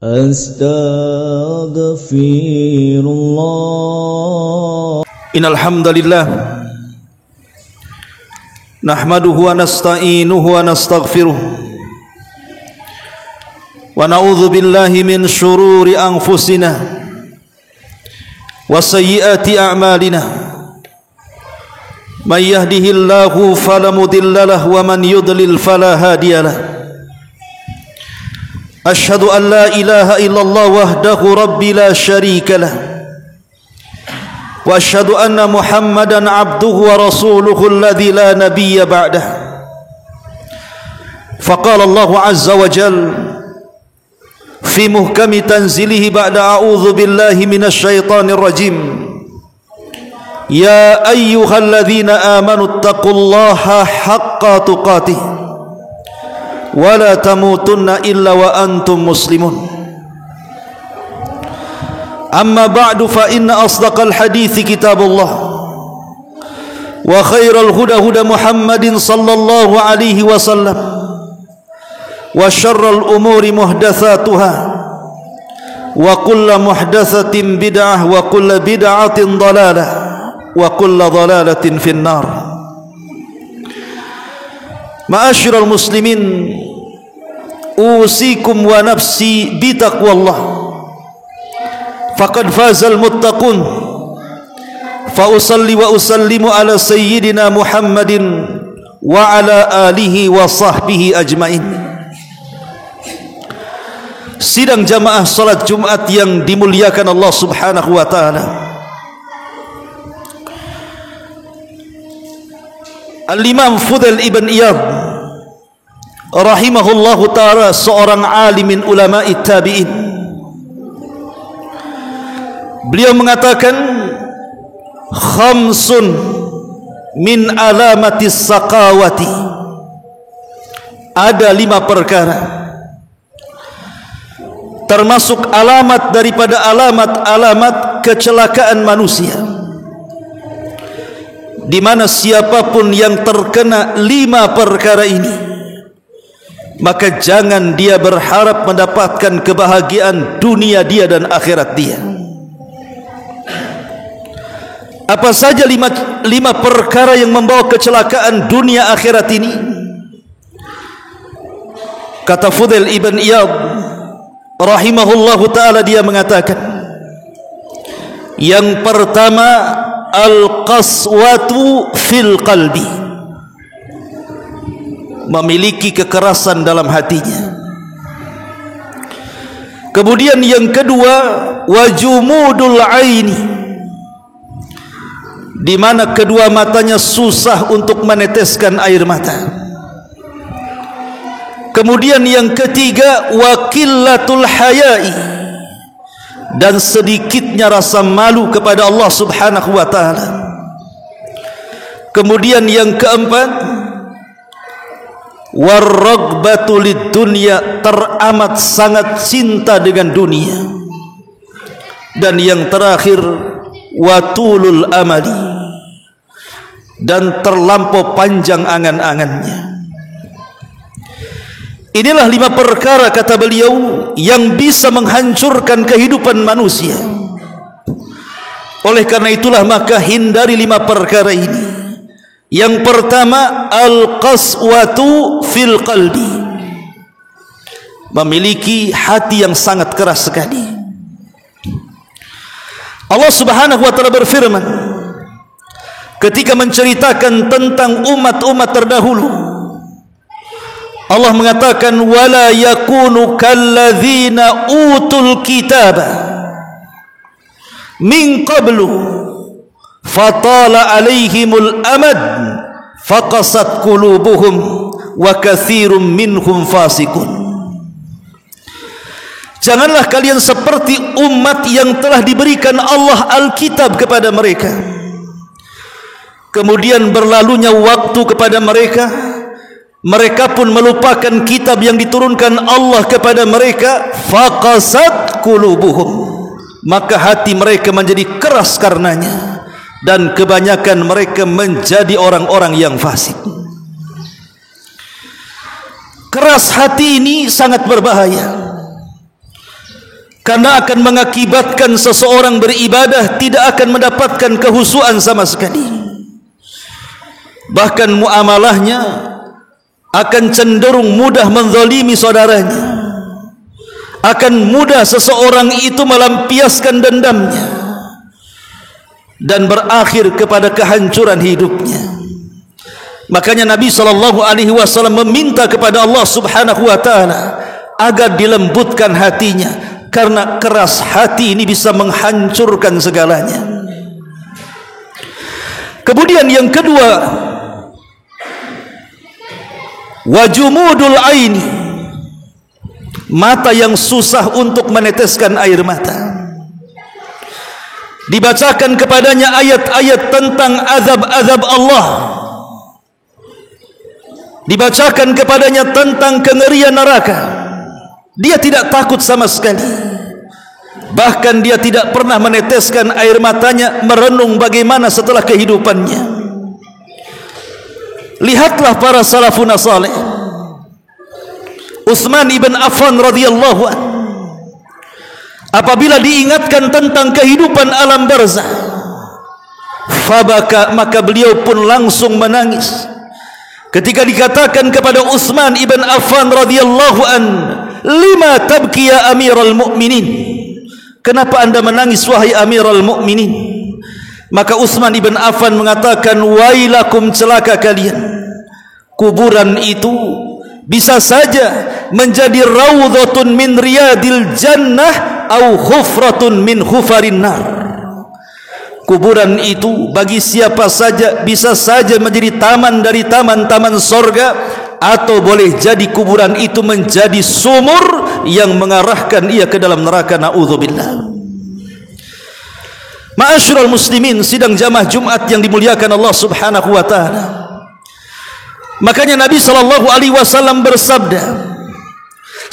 Astaghfirullah. Innal hamdalillah nahmaduhu wa nasta'inuhu wa nastaghfiruh wa na'udzu billahi min shururi anfusina wa sayyiati a'malina. May yahdihillahu fala mudilla lahu wa man yudlil fala hadiya lahu. Asyhadu an la ilaha illallah wahdahu rabbi la syarika lah wa asyhadu anna Muhammadan abduhu wa rasuluhu alladzi la nabiyya ba'dah. Faqala Allah azza wa jalla fi muhkami tanzilihi ba'da a'udzu billahi minasy syaithanir rajim. Ya ayyuhalladzina amanu taqullaha haqqa tuqatih wa la tamutunna illa wa antum muslimun. Amma ba'du fa inna asdaqal hadithi kitabullah wa khairal huda huda Muhammadin sallallahu alaihi wasallam wa syarral umuri muhdatsatuha wa kullu muhdatsatin bid'ah wa kullu bid'atin dhalalah wa kullu dhalalatin finnar. Ma'asyiral muslimin, usikum wa nafsi bitaqwallah. Faqad fazal muttaqun. Fa usalli wa usallimu ala sayyidina Muhammadin wa ala alihi wa sahbihi ajmain. Sidang jamaah salat Jumat yang dimuliakan Allah Subhanahu wa taala. Al-Imam Fudail ibn Iyad rahimahullahu ta'ala, seorang alimin ulama'i tabi'in, beliau mengatakan khamsun min alamatis saqawati, ada 5 perkara termasuk alamat daripada alamat-alamat kecelakaan manusia, di mana siapapun yang terkena 5 perkara ini, maka jangan dia berharap mendapatkan kebahagiaan dunia dia dan akhirat dia. Apa saja 5 perkara yang membawa kecelakaan dunia akhirat ini? Kata Fudail ibn Iyad rahimahullahu ta'ala, dia mengatakan yang pertama, al-qaswatu fil qalbi, memiliki kekerasan dalam hatinya. Kemudian yang kedua, wajumudul aini, di mana kedua matanya susah untuk meneteskan air mata. Kemudian yang ketiga, waqillatul hayai, dan sedikitnya rasa malu kepada Allah Subhanahu wa ta'ala. Kemudian yang keempat, warragbatu lid dunya, teramat sangat cinta dengan dunia. Dan yang terakhir, watulul amali, dan terlampau panjang angan-angannya. Inilah 5 perkara, kata beliau, yang bisa menghancurkan kehidupan manusia. Oleh karena itulah maka hindari 5 perkara ini. Yang pertama, al-qaswatu fil qalbi, memiliki hati yang sangat keras sekali. Allah Subhanahu wa ta'ala berfirman ketika menceritakan tentang umat-umat terdahulu. Allah mengatakan, wala yakunu kalladzina utul kitaba min qablu fatala alaihimul amad faqasat qulubuhum wa katsirum minhum fasiqun. Janganlah kalian seperti umat yang telah diberikan Allah Alkitab kepada mereka, kemudian berlalunya waktu kepada mereka, mereka pun melupakan kitab yang diturunkan Allah kepada mereka. Faqasat qulubuhum, maka hati mereka menjadi keras karenanya, dan kebanyakan mereka menjadi orang-orang yang fasik. Keras hati ini sangat berbahaya. karena akan mengakibatkan seseorang beribadah tidak akan mendapatkan kehusuan sama sekali. Bahkan muamalahnya akan cenderung mudah menzalimi saudaranya, akan mudah seseorang itu melampiaskan dendamnya dan berakhir kepada kehancuran hidupnya. Makanya Nabi SAW meminta kepada Allah Subhanahu wa taala agar dilembutkan hatinya, karena keras hati ini bisa menghancurkan segalanya. Kemudian yang kedua, wajumudul aini, mata yang susah untuk meneteskan air mata. Dibacakan kepadanya ayat-ayat tentang azab-azab Allah, dibacakan kepadanya tentang kengerian neraka, dia tidak takut sama sekali. Bahkan dia tidak pernah meneteskan air matanya merenung bagaimana setelah kehidupannya. Lihatlah para salafun saleh. Utsman ibn Affan radhiyallahu anhu, apabila diingatkan tentang kehidupan alam barzakh, fabaka, maka beliau pun langsung menangis. Ketika dikatakan kepada Utsman ibn Affan radhiyallahu an, lima tabki ya amiral mu'minin, kenapa anda menangis wahai amiral mu'minin? Maka Utsman ibn Affan mengatakan, wailakum, celaka kalian, kuburan itu bisa saja menjadi raudhatun min riyadil jannah au khufratun min khufarin nar. Kuburan itu bagi siapa saja bisa saja menjadi taman dari taman-taman sorga, atau boleh jadi kuburan itu menjadi sumur yang mengarahkan ia ke dalam neraka. Na'udzubillah. Ma'asyiral muslimin, sidang jamaah Jumat yang dimuliakan Allah Subhanahu wa taala. Makanya Nabi SAW bersabda,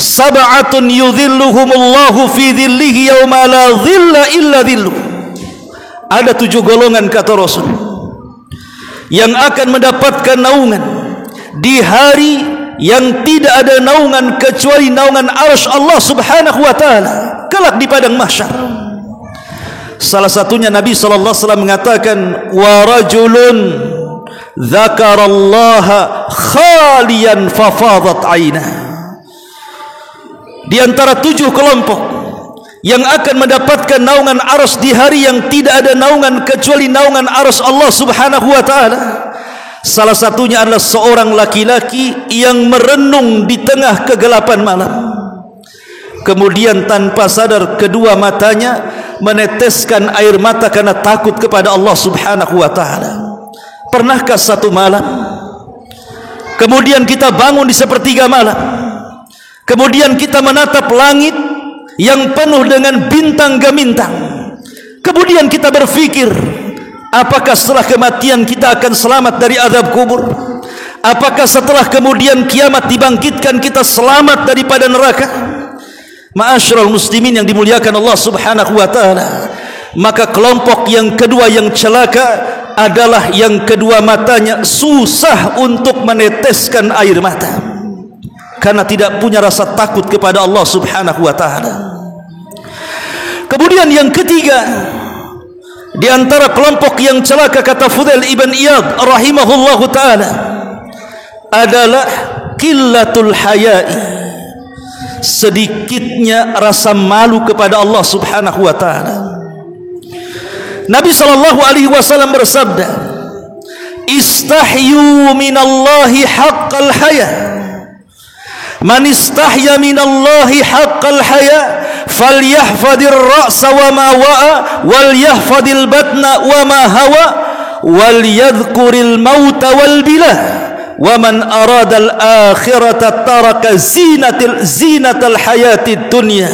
sab'atun yudhilluhumullahu fi dhillihi yawma la dhilla illa dhilluh. Ada 7 golongan, kata Rasul, yang akan mendapatkan naungan di hari yang tidak ada naungan kecuali naungan arsy Allah Subhanahu wa taala kelak di padang mahsyar. Salah satunya Nabi SAW mengatakan, wa rajulun dzakarallaha khaliyan fafadat ainah. Di antara 7 kelompok yang akan mendapatkan naungan arsy di hari yang tidak ada naungan kecuali naungan arsy Allah Subhanahu wa taala, salah satunya adalah seorang laki-laki yang merenung di tengah kegelapan malam, kemudian tanpa sadar kedua matanya meneteskan air mata karena takut kepada Allah Subhanahu wa taala. Pernahkah satu malam kemudian kita bangun di sepertiga malam, kemudian kita menatap langit yang penuh dengan bintang gemintang, kemudian kita berpikir, apakah setelah kematian kita akan selamat dari azab kubur? Apakah setelah kemudian kiamat dibangkitkan kita selamat daripada neraka? Ma'asyiral muslimin yang dimuliakan Allah Subhanahu wa taala, maka kelompok yang kedua yang celaka adalah yang kedua matanya susah untuk meneteskan air mata karena tidak punya rasa takut kepada Allah Subhanahu wa taala. Kemudian yang ketiga di antara kelompok yang celaka, kata Fudail ibn Iyad rahimahullahu taala, adalah qillatul haya'i, sedikitnya rasa malu kepada Allah Subhanahu wa taala. Nabi SAW bersabda, istahyu minallahi haqqal haya, man istahya minallahi haqqal haya falyahfadir ra'sa wa ma wa'a wal yahfadil batna wa ma hawa wal yadhkuril mauta wal bilah wa man aradal akhirata taraka zinatal hayatid dunya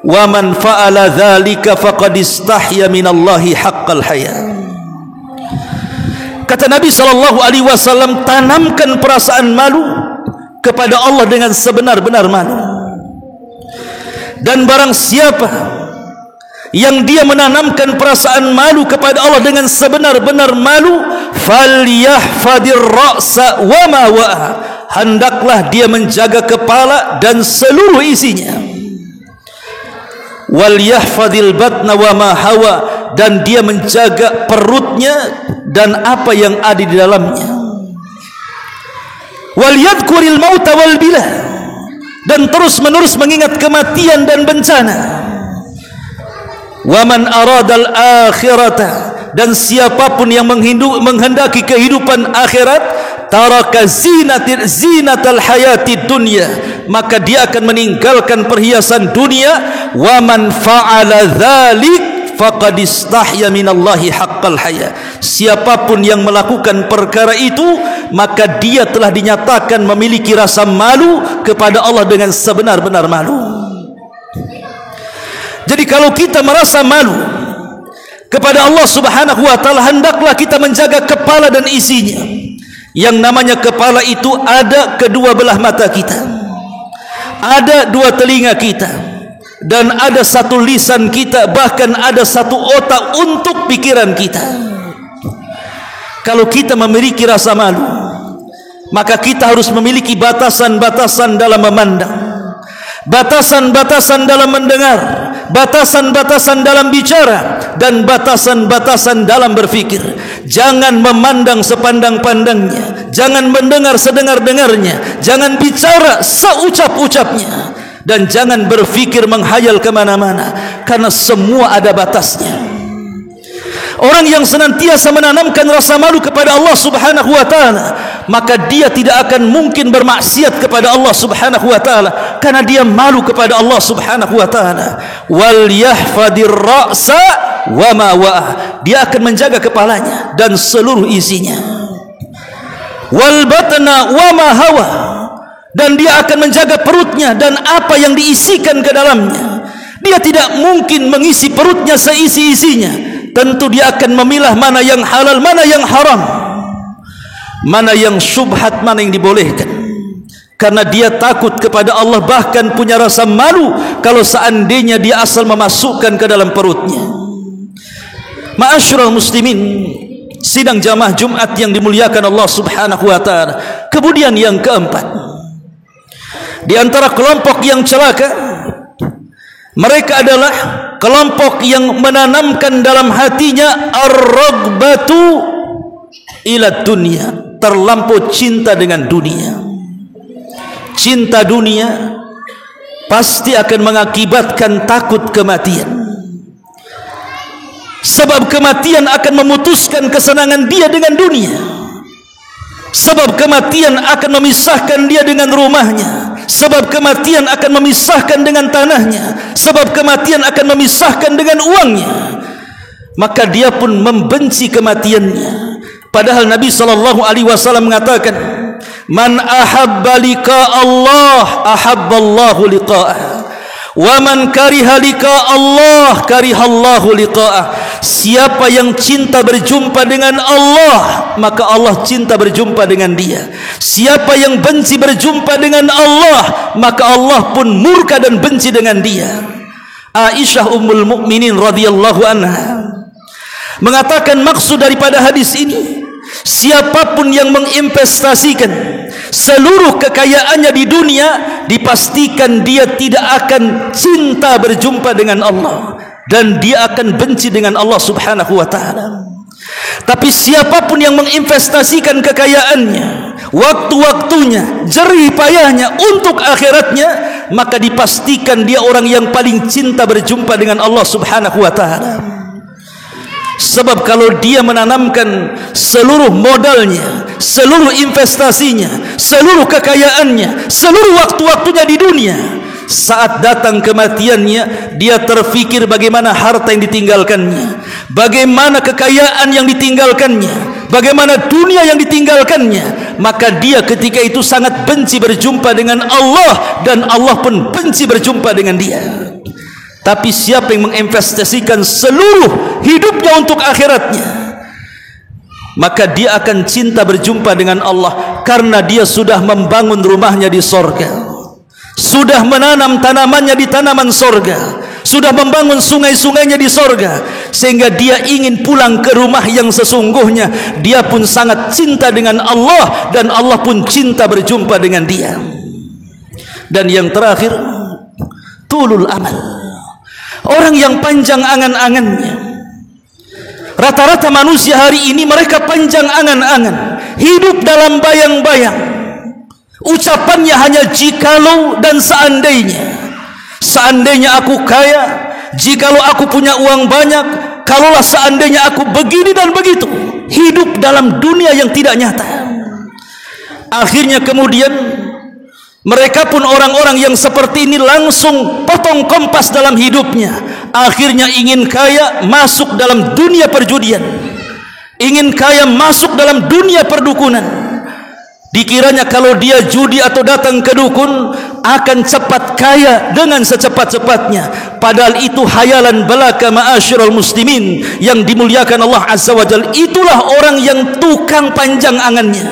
wa man fa'ala dzalika faqad istahya minallahi haqqal haya. Kata Nabi SAW, tanamkan perasaan malu kepada Allah dengan sebenar-benar malu. Dan barang siapa yang dia menanamkan perasaan malu kepada Allah dengan sebenar-benar malu, falyahfadir ra'sa wa ma wa'a, hendaklah dia menjaga kepala dan seluruh isinya. wal yahfadil batna wa ma hawa, dan dia menjaga perutnya dan apa yang ada di dalamnya. Wal yadhkuril mauta wal bila, dan terus menerus mengingat kematian dan bencana. Wa man aradal akhirata, dan siapapun yang menghendaki kehidupan akhirat, taraka zinatal hayati dunya, maka dia akan meninggalkan perhiasan dunia. Wa man fa'ala dzalik faqad istahya minallahi haqqal haya, siapapun yang melakukan perkara itu, maka dia telah dinyatakan memiliki rasa malu kepada Allah dengan sebenar-benar malu. Jadi kalau kita merasa malu kepada Allah Subhanahu wa taala, hendaklah kita menjaga kepala dan isinya. Yang namanya kepala itu ada kedua belah mata kita, ada dua telinga kita, dan ada satu lisan kita, bahkan ada satu otak untuk pikiran kita. Kalau kita memiliki rasa malu, maka kita harus memiliki batasan-batasan dalam memandang, batasan-batasan dalam mendengar, batasan-batasan dalam bicara, dan batasan-batasan dalam berfikir. Jangan memandang sepandang-pandangnya, jangan mendengar sedengar-dengarnya, jangan bicara seucap-ucapnya, dan jangan berfikir menghayal kemana-mana, karena semua ada batasnya. Orang yang senantiasa menanamkan rasa malu kepada Allah Subhanahu wa taala, maka dia tidak akan mungkin bermaksiat kepada Allah Subhanahu wa taala, karena dia malu kepada Allah Subhanahu wa taala. Wal yahfadir ra'sa wa ma wa'ah, dia akan menjaga kepalanya dan seluruh isinya. Wal batna wa ma hawa, dan dia akan menjaga perutnya dan apa yang diisikan ke dalamnya. Dia tidak mungkin mengisi perutnya seisi-isinya. Tentu dia akan memilah mana yang halal, mana yang haram, mana yang syubhat, mana yang dibolehkan, karena dia takut kepada Allah, bahkan punya rasa malu kalau seandainya dia asal memasukkan ke dalam perutnya. Ma'asyiral muslimin, sidang jamaah Jumat yang dimuliakan Allah Subhanahu wa taala. Kemudian yang keempat, di antara kelompok yang celaka, mereka adalah kelompok yang menanamkan dalam hatinya ar-ragbatu ila dunia, terlampau cinta dengan dunia. Cinta dunia pasti akan mengakibatkan takut kematian, sebab kematian akan memutuskan kesenangan dia dengan dunia, sebab kematian akan memisahkan dia dengan rumahnya, sebab kematian akan memisahkan dengan tanahnya, sebab kematian akan memisahkan dengan uangnya. Maka dia pun membenci kematiannya. Padahal Nabi SAW mengatakan, man ahabba liqa Allah ahabballahu liqa'ah, wa man kariha liqa Allah karihallahu liqa'ah. Siapa yang cinta berjumpa dengan Allah, maka Allah cinta berjumpa dengan dia. Siapa yang benci berjumpa dengan Allah, maka Allah pun murka dan benci dengan dia. Aisyah Ummul Mukminin radhiyallahu anha mengatakan, maksud daripada hadis ini, siapapun yang menginvestasikan seluruh kekayaannya di dunia, dipastikan dia tidak akan cinta berjumpa dengan Allah, dan dia akan benci dengan Allah Subhanahu wa taala. Tapi siapapun yang menginvestasikan kekayaannya, waktu-waktunya, jerih payahnya untuk akhiratnya, maka dipastikan dia orang yang paling cinta berjumpa dengan Allah Subhanahu wa taala. Sebab kalau dia menanamkan seluruh modalnya, seluruh investasinya, seluruh kekayaannya, seluruh waktu-waktunya di dunia, saat datang kematiannya, dia terfikir bagaimana harta yang ditinggalkannya, bagaimana kekayaan yang ditinggalkannya, bagaimana dunia yang ditinggalkannya, maka dia ketika itu sangat benci berjumpa dengan Allah, dan Allah pun benci berjumpa dengan dia. Tapi siapa yang menginvestasikan seluruh hidupnya untuk akhiratnya, maka dia akan cinta berjumpa dengan Allah, karena dia sudah membangun rumahnya di sorga, sudah menanam tanamannya di tanaman sorga, sudah membangun sungai-sungainya di sorga, sehingga dia ingin pulang ke rumah yang sesungguhnya. Dia pun sangat cinta dengan Allah, dan Allah pun cinta berjumpa dengan dia. Dan yang terakhir, tulul amal, orang yang panjang angan-angannya. Rata-rata manusia hari ini mereka panjang angan-angan, hidup dalam bayang-bayang. Ucapannya hanya jikalau dan seandainya. Seandainya aku kaya, jikalau aku punya uang banyak, kalaulah seandainya aku begini dan begitu. Hidup dalam dunia yang tidak nyata. Akhirnya kemudian mereka pun orang-orang yang seperti ini langsung potong kompas dalam hidupnya. Akhirnya ingin kaya, masuk dalam dunia perjudian. Ingin kaya, masuk dalam dunia perdukunan. Dikiranya kalau dia judi atau datang ke dukun akan cepat kaya dengan secepat-cepatnya. Padahal itu hayalan belaka, ma'asyiral muslimin yang dimuliakan Allah Azza wa Jalla. Itulah orang yang tukang panjang angannya.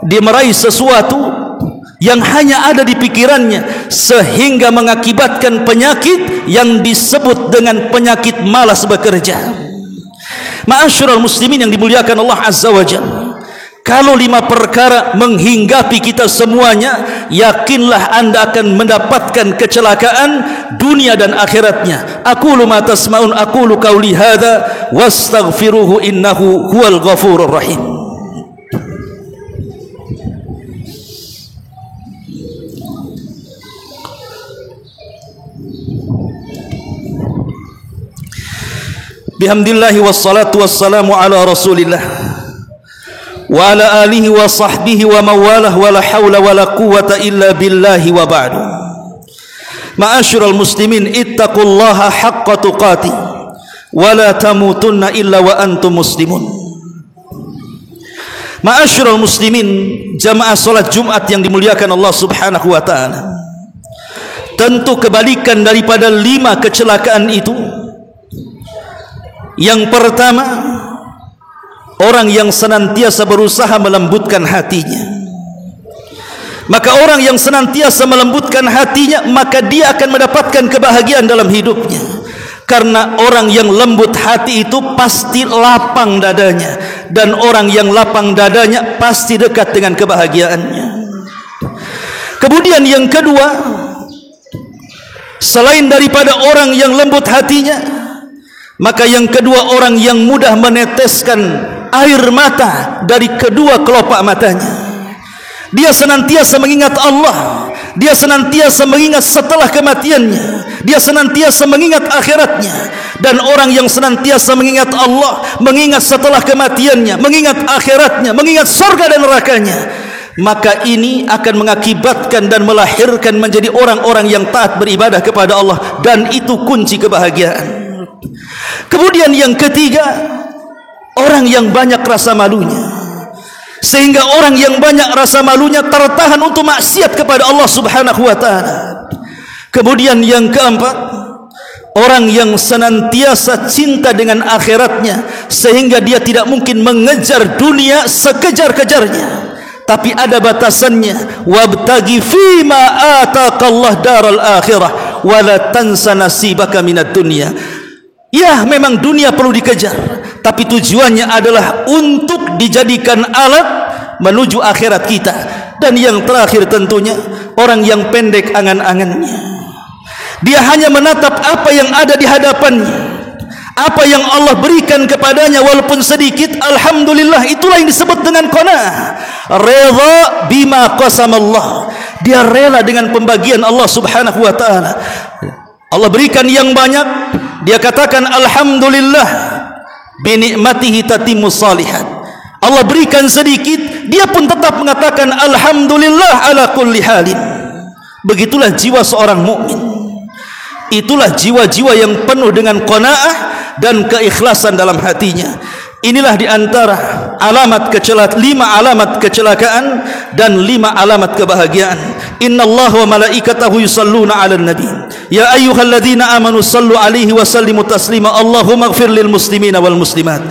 Dia meraih sesuatu yang hanya ada di pikirannya, sehingga mengakibatkan penyakit yang disebut dengan penyakit malas bekerja. Ma'asyiral muslimin yang dimuliakan Allah Azza wa Jalla, kalau 5 perkara menghinggapi kita semuanya, yakinlah anda akan mendapatkan kecelakaan dunia dan akhiratnya. Aqulu ma tasma'un, aqulu qauli hadza wastaghfiruhu innahu huwal ghafurur rahim. Bihamdillahi wassalatu wassalamu ala rasulillah wa ala alihi wa sahbihi wa mawalah wa la hawla wa la quwata illa billahi wa ba'du. Ma'asyiral muslimin, ittaqullaha haqqa tuqatih wa la tamutunna illa wa antum muslimun. Ma'asyiral muslimin, jamaah salat Jumat yang dimuliakan Allah Subhanahu wa taala. Tentu kebalikan daripada 5 kecelakaan itu. Yang pertama, orang yang senantiasa berusaha melembutkan hatinya. Maka orang yang senantiasa melembutkan hatinya, maka dia akan mendapatkan kebahagiaan dalam hidupnya. Karena orang yang lembut hati itu pasti lapang dadanya, dan orang yang lapang dadanya pasti dekat dengan kebahagiaannya. Kemudian yang kedua, selain daripada orang yang lembut hatinya, maka yang kedua, orang yang mudah meneteskan air mata dari kedua kelopak matanya. Dia senantiasa mengingat Allah, dia senantiasa mengingat setelah kematiannya, dia senantiasa mengingat akhiratnya. Dan orang yang senantiasa mengingat Allah, mengingat setelah kematiannya, mengingat akhiratnya, mengingat surga dan nerakanya, maka ini akan mengakibatkan dan melahirkan menjadi orang-orang yang taat beribadah kepada Allah. Dan itu kunci kebahagiaan. Kemudian yang ketiga, orang yang banyak rasa malunya, sehingga orang yang banyak rasa malunya tertahan untuk maksiat kepada Allah Subhanahu wa taala. Kemudian yang keempat, orang yang senantiasa cinta dengan akhiratnya, sehingga dia tidak mungkin mengejar dunia sekejar-kejarnya, tapi ada batasannya. Wabtaghi fima ataqallah daral akhirah wa la tansa nasibaka minad dunya. Ya, memang dunia perlu dikejar, tapi tujuannya adalah untuk dijadikan alat menuju akhirat kita. Dan yang terakhir tentunya, orang yang pendek angan-angannya. Dia hanya menatap apa yang ada di hadapannya, apa yang Allah berikan kepadanya walaupun sedikit. Alhamdulillah, itulah yang disebut dengan qanaah. Redha bima qasamallah. Dia rela dengan pembagian Allah Subhanahu wa taala. Allah berikan yang banyak, dia katakan alhamdulillah, binikmatihi tatimmus salihat. Allah berikan sedikit, dia pun tetap mengatakan alhamdulillah ala kulli halin. Begitulah jiwa seorang mukmin. Itulah jiwa-jiwa yang penuh dengan qanaah dan keikhlasan dalam hatinya. Inilah di antara alamat 5 alamat kecelakaan dan 5 alamat kebahagiaan. Innallaha wa malaikatahu yusalluna 'alan nabi. Ya ayyuhalladzina amanu sallu 'alaihi wa sallimu taslima. Allahumma ighfir lil muslimina wal muslimat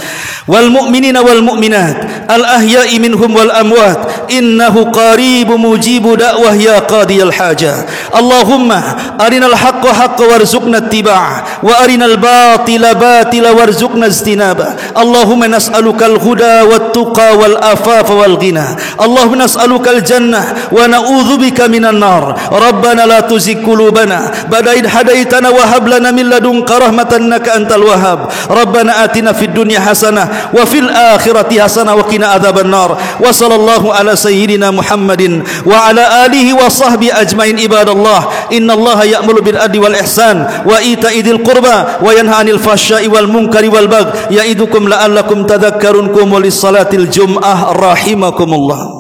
wal mu'minina wal mu'minat al ahya'i minhum wal amwat innahu qaribun mujibu da'wah ya qadiyal haja. Allahumma arinal haqqa haqqan warzuqna ittiba'ah wa arinal batila batila warzuqna ijtinabah. Allahumma nas'alukal huda wat tuqa wal afafa wal ghina. Allahumma nas'alukal jannah wa na'udzubika minan nar. Rabbana la tuzigh qulubana ba'da idh hadaitana wa hab lana min ladunka rahmatan innaka antal wahhab. Rabbana atina fid dunya hasanah wa fil akhirati hasanah wa qina adzaban nar. Wa sallallahu ala sayyidina Muhammadin wa ala alihi wa sahbihi ajmain. Ibadallah, innallaha ya'muru bil adli wal ihsan wa ita'i dzil qurba wa yanha 'anil fahsya'i wal munkari wal baghi ya'idukum la'allakum tadhakkarun. Qumu lis salatil jum'ah rahimakumullah.